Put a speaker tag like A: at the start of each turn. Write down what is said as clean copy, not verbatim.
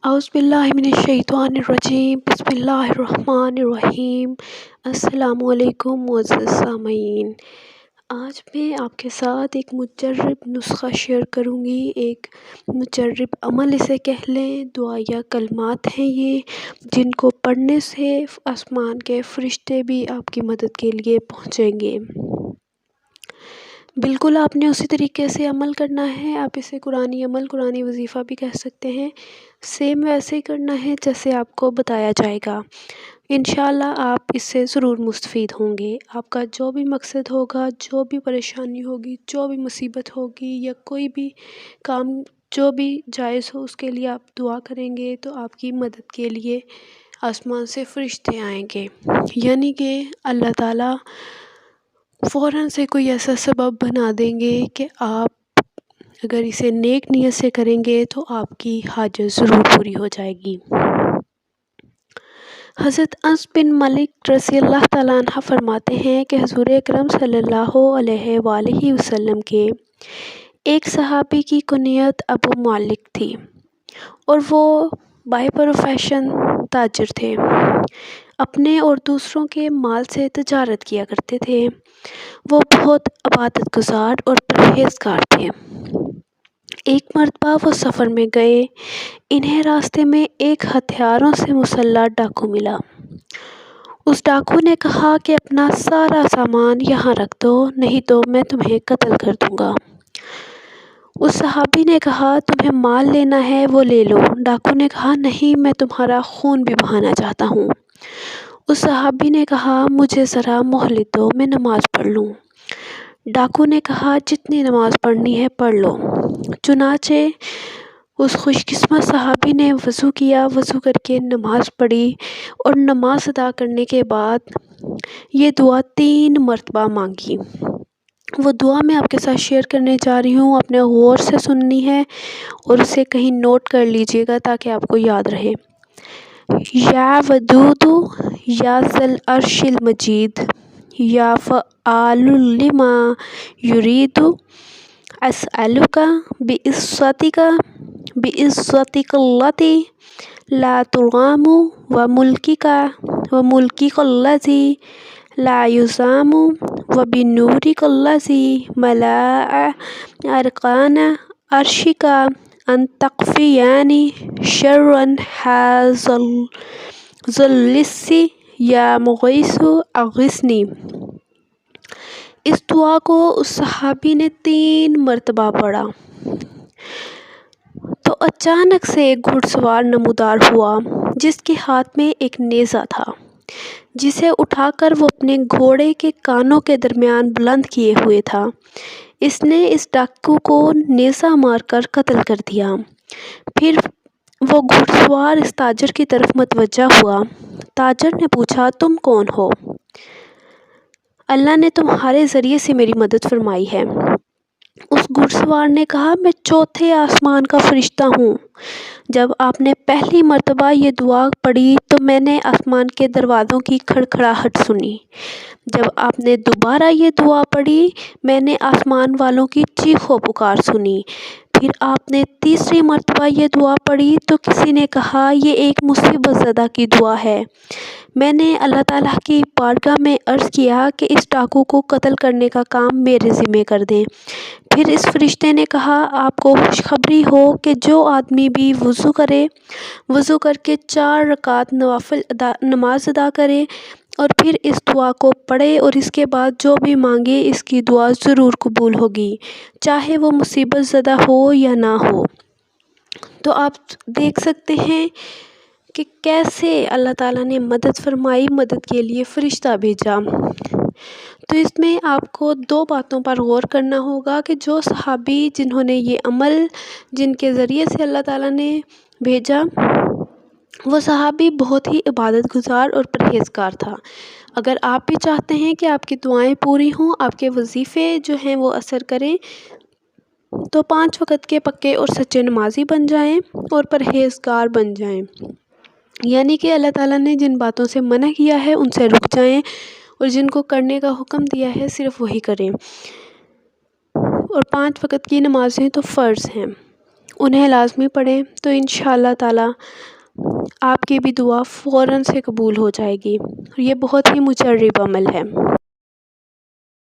A: اعوذ باللہ من الشیطان الرجیم، بسم اللہ الرحمن الرحیم۔ السلام علیکم معزز سامعین، آج میں آپ کے ساتھ ایک مجرب نسخہ شیئر کروں گی۔ ایک مجرب عمل اسے کہہ لیں، دعا یا کلمات ہیں یہ، جن کو پڑھنے سے آسمان کے فرشتے بھی آپ کی مدد کے لیے پہنچیں گے۔ بالکل آپ نے اسی طریقے سے عمل کرنا ہے۔ آپ اسے قرآنی عمل، قرآنی وظیفہ بھی کہہ سکتے ہیں۔ سیم ویسے ہی کرنا ہے جیسے آپ کو بتایا جائے گا۔ انشاءاللہ آپ اس سے ضرور مستفید ہوں گے۔ آپ کا جو بھی مقصد ہوگا، جو بھی پریشانی ہوگی، جو بھی مصیبت ہوگی، یا کوئی بھی کام جو بھی جائز ہو، اس کے لیے آپ دعا کریں گے تو آپ کی مدد کے لیے آسمان سے فرشتے آئیں گے۔ یعنی کہ اللہ تعالیٰ فوراً سے کوئی ایسا سبب بنا دیں گے کہ آپ اگر اسے نیک نیت سے کریں گے تو آپ کی حاجت ضرور پوری ہو جائے گی۔ حضرت انس بن مالک رضی اللہ تعالیٰ عنہ فرماتے ہیں کہ حضور اکرم صلی اللہ علیہ وآلہ وسلم کے ایک صحابی کی کنیت ابو مالک تھی اور وہ بائی پروفیشن تاجر تھے۔ اپنے اور دوسروں کے مال سے تجارت کیا کرتے تھے۔ وہ بہت عبادت گزار اور پرہیزگار تھے۔ ایک مرتبہ وہ سفر میں گئے۔ انہیں راستے میں ایک ہتھیاروں سے مسلح ڈاکو ملا۔ اس ڈاکو نے کہا کہ اپنا سارا سامان یہاں رکھ دو، نہیں تو میں تمہیں قتل کر دوں گا۔ اس صحابی نے کہا تمہیں مال لینا ہے وہ لے لو۔ ڈاکو نے کہا نہیں، میں تمہارا خون بھی بہانا چاہتا ہوں۔ اس صحابی نے کہا مجھے ذرا مہلت دو، میں نماز پڑھ لوں۔ ڈاکو نے کہا جتنی نماز پڑھنی ہے پڑھ لو۔ چنانچہ اس خوش قسمت صحابی نے وضو کیا، وضو کر کے نماز پڑھی اور نماز ادا کرنے کے بعد یہ دعا 3 مرتبہ مانگی۔ وہ دعا میں آپ کے ساتھ شیئر کرنے جا رہی ہوں، اپنے غور سے سننی ہے اور اسے کہیں نوٹ کر لیجئے گا تاکہ آپ کو یاد رہے۔ یا ودود یا ذل عرش المجید یا فعال لما یرید اسألک بعزتک التی لا ترام وملکک الذی لا یضام وبنورک الذی ملأ ارکان عرشک ان تکفینی شر ھذا اللص یا مغیث اغثنی۔ اس دعا کو اس صحابی نے 3 مرتبہ پڑھا تو اچانک سے ایک گھڑ سوار نمودار ہوا جس کے ہاتھ میں ایک نیزہ تھا، جسے اٹھا کر وہ اپنے گھوڑے کے کانوں کے درمیان بلند کیے ہوئے تھا۔ اس نے اس ڈاکو کو نیزہ مار کر قتل کر دیا۔ پھر وہ گھڑ سوار اس تاجر کی طرف متوجہ ہوا۔ تاجر نے پوچھا تم کون ہو؟ اللہ نے تمہارے ذریعے سے میری مدد فرمائی ہے۔ اس گھڑ سوار نے کہا میں 4تھے آسمان کا فرشتہ ہوں۔ جب آپ نے پہلی مرتبہ یہ دعا پڑھی تو میں نے آسمان کے دروازوں کی کھڑکھڑاہٹ سنی۔ جب آپ نے دوبارہ یہ دعا پڑھی میں نے آسمان والوں کی چیخ و پکار سنی۔ پھر آپ نے تیسری مرتبہ یہ دعا پڑھی تو کسی نے کہا یہ ایک مصیبت زدہ کی دعا ہے۔ میں نے اللہ تعالیٰ کی بارگاہ میں عرض کیا کہ اس ڈاکو کو قتل کرنے کا کام میرے ذمہ کر دیں۔ پھر اس فرشتے نے کہا آپ کو خوشخبری ہو کہ جو آدمی بھی وضو کرے، وضو کر کے 4 رکعت نوافل نماز ادا کرے اور پھر اس دعا کو پڑھے اور اس کے بعد جو بھی مانگے اس کی دعا ضرور قبول ہوگی، چاہے وہ مصیبت زدہ ہو یا نہ ہو۔ تو آپ دیکھ سکتے ہیں کہ کیسے اللہ تعالیٰ نے مدد فرمائی، مدد کے لیے فرشتہ بھیجا۔ تو اس میں آپ کو 2 باتوں پر غور کرنا ہوگا کہ جو صحابی جنہوں نے یہ عمل جن کے ذریعے سے اللہ تعالیٰ نے بھیجا، وہ صحابی بہت ہی عبادت گزار اور پرہیزگار تھا۔ اگر آپ بھی چاہتے ہیں کہ آپ کی دعائیں پوری ہوں، آپ کے وظیفے جو ہیں وہ اثر کریں، تو 5 وقت کے پکے اور سچے نمازی بن جائیں اور پرہیزگار بن جائیں۔ یعنی کہ اللہ تعالیٰ نے جن باتوں سے منع کیا ہے ان سے رک جائیں اور جن کو کرنے کا حکم دیا ہے صرف وہی کریں۔ اور 5 وقت کی نمازیں تو فرض ہیں۔ انہیں لازمی پڑھیں تو انشاءاللہ تعالی آپ کی بھی دعا فوراً سے قبول ہو جائے گی۔ یہ بہت ہی مجرب عمل ہے۔